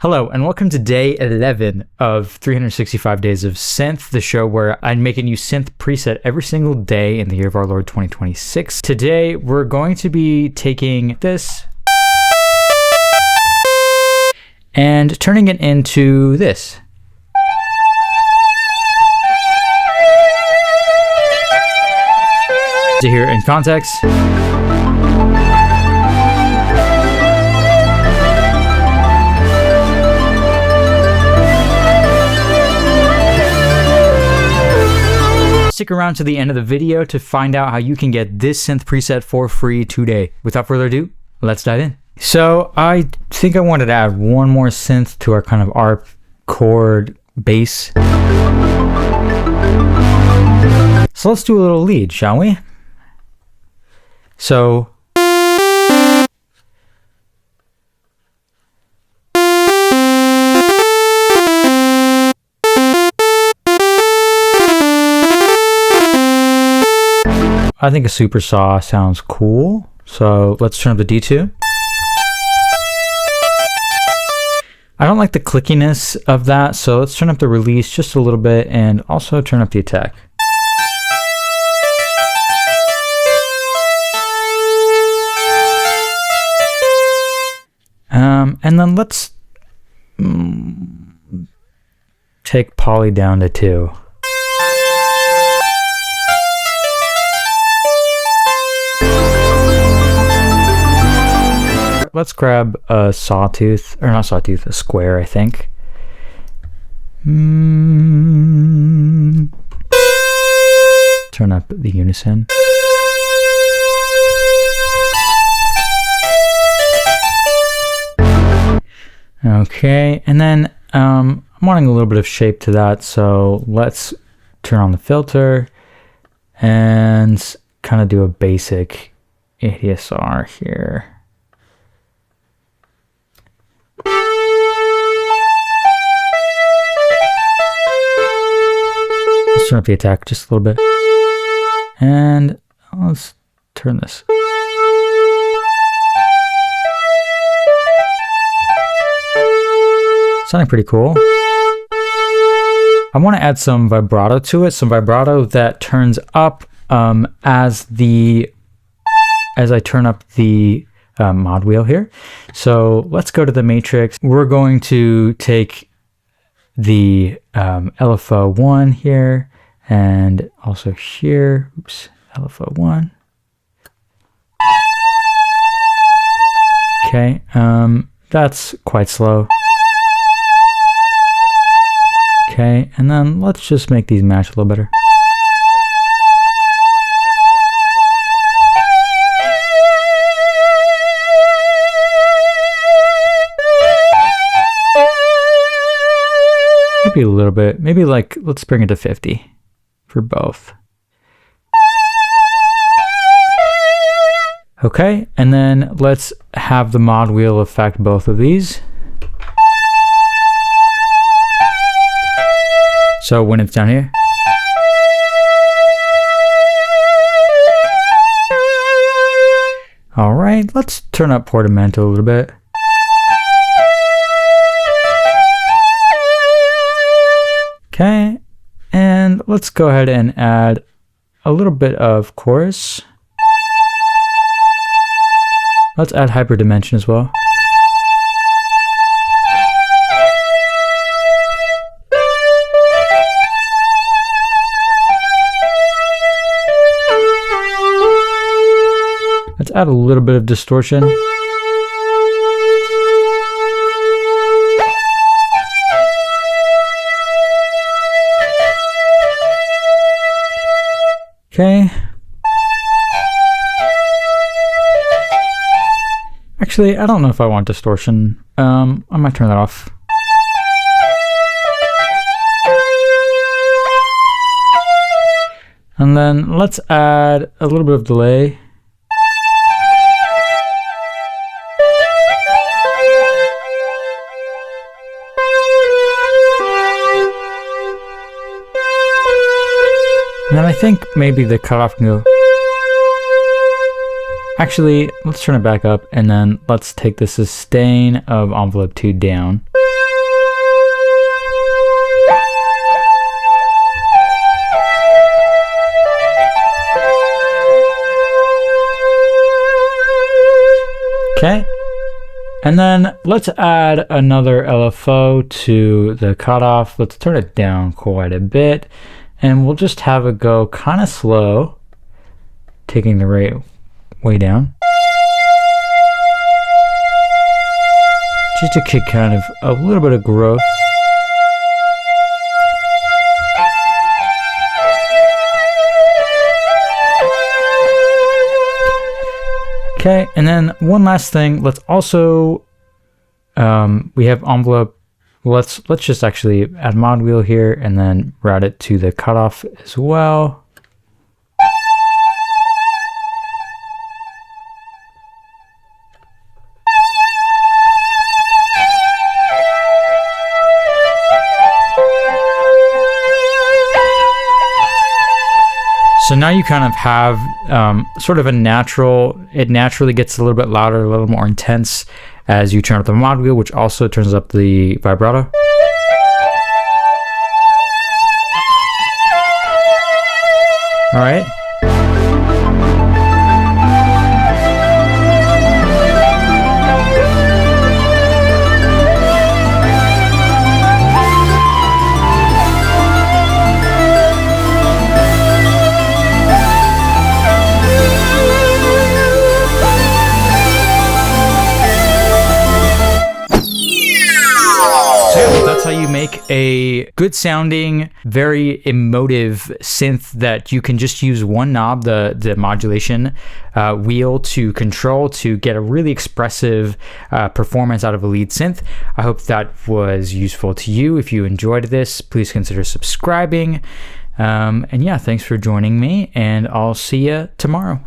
Hello, and welcome to day 11 of 365 Days of Synth, the show where I'm making you synth preset every single day in the year of our Lord 2026. Today, we're going to be taking this and turning it into this. To hear it in context. Stick around to the end of the video to find out how you can get this synth preset for free today. Without further ado, let's dive in. So I think I wanted to add one more synth to our kind of ARP chord bass. So let's do a little lead, shall we? So I think a super saw sounds cool. So let's turn up the D2. I don't like the clickiness of that, so let's turn up the release just a little bit and also turn up the attack. And then let's take poly down to 2. Let's grab a sawtooth, or not sawtooth, a square, I think. Turn up the unison. Okay, and then I'm wanting a little bit of shape to that, so let's turn on the filter and kind of do a basic ADSR here. Let's turn up the attack just a little bit. And let's turn this. Sounding pretty cool. I want to add some vibrato to it, some vibrato that turns up as I turn up the mod wheel here. So let's go to the matrix. We're going to take the LFO 1 here and also here. Oops, LFO 1. Okay, that's quite slow. Okay, and then let's just make these match a little better. Maybe a little bit, maybe like, let's bring it to 50 for both. Okay, and then let's have the mod wheel affect both of these. So when it's down here. All right, let's turn up portamento a little bit. Okay, and let's go ahead and add a little bit of chorus. Let's add hyperdimension as well. Let's add a little bit of distortion. Okay. Actually, I don't know if I want distortion. I might turn that off. And then let's add a little bit of delay. And then I think maybe the cutoff can go. Actually, let's turn it back up and then let's take the sustain of envelope 2 down. Okay. And then let's add another LFO to the cutoff. Let's turn it down quite a bit. And we'll just have it go kind of slow, taking the rate way down. Just to kick kind of a little bit of growth. Okay, and then one last thing. Let's also we have envelope. Let's just actually add mod wheel here and then route it to the cutoff as well. So now you kind of have sort of a it naturally gets a little bit louder, a little more intense as you turn up the mod wheel, which also turns up the vibrato. All right. That's how you make a good sounding, very emotive synth that you can just use one knob, the modulation wheel, to control to get a really expressive performance out of a lead synth. I hope that was useful to you. If you enjoyed this, please consider subscribing. And yeah, thanks for joining me, and I'll see you tomorrow.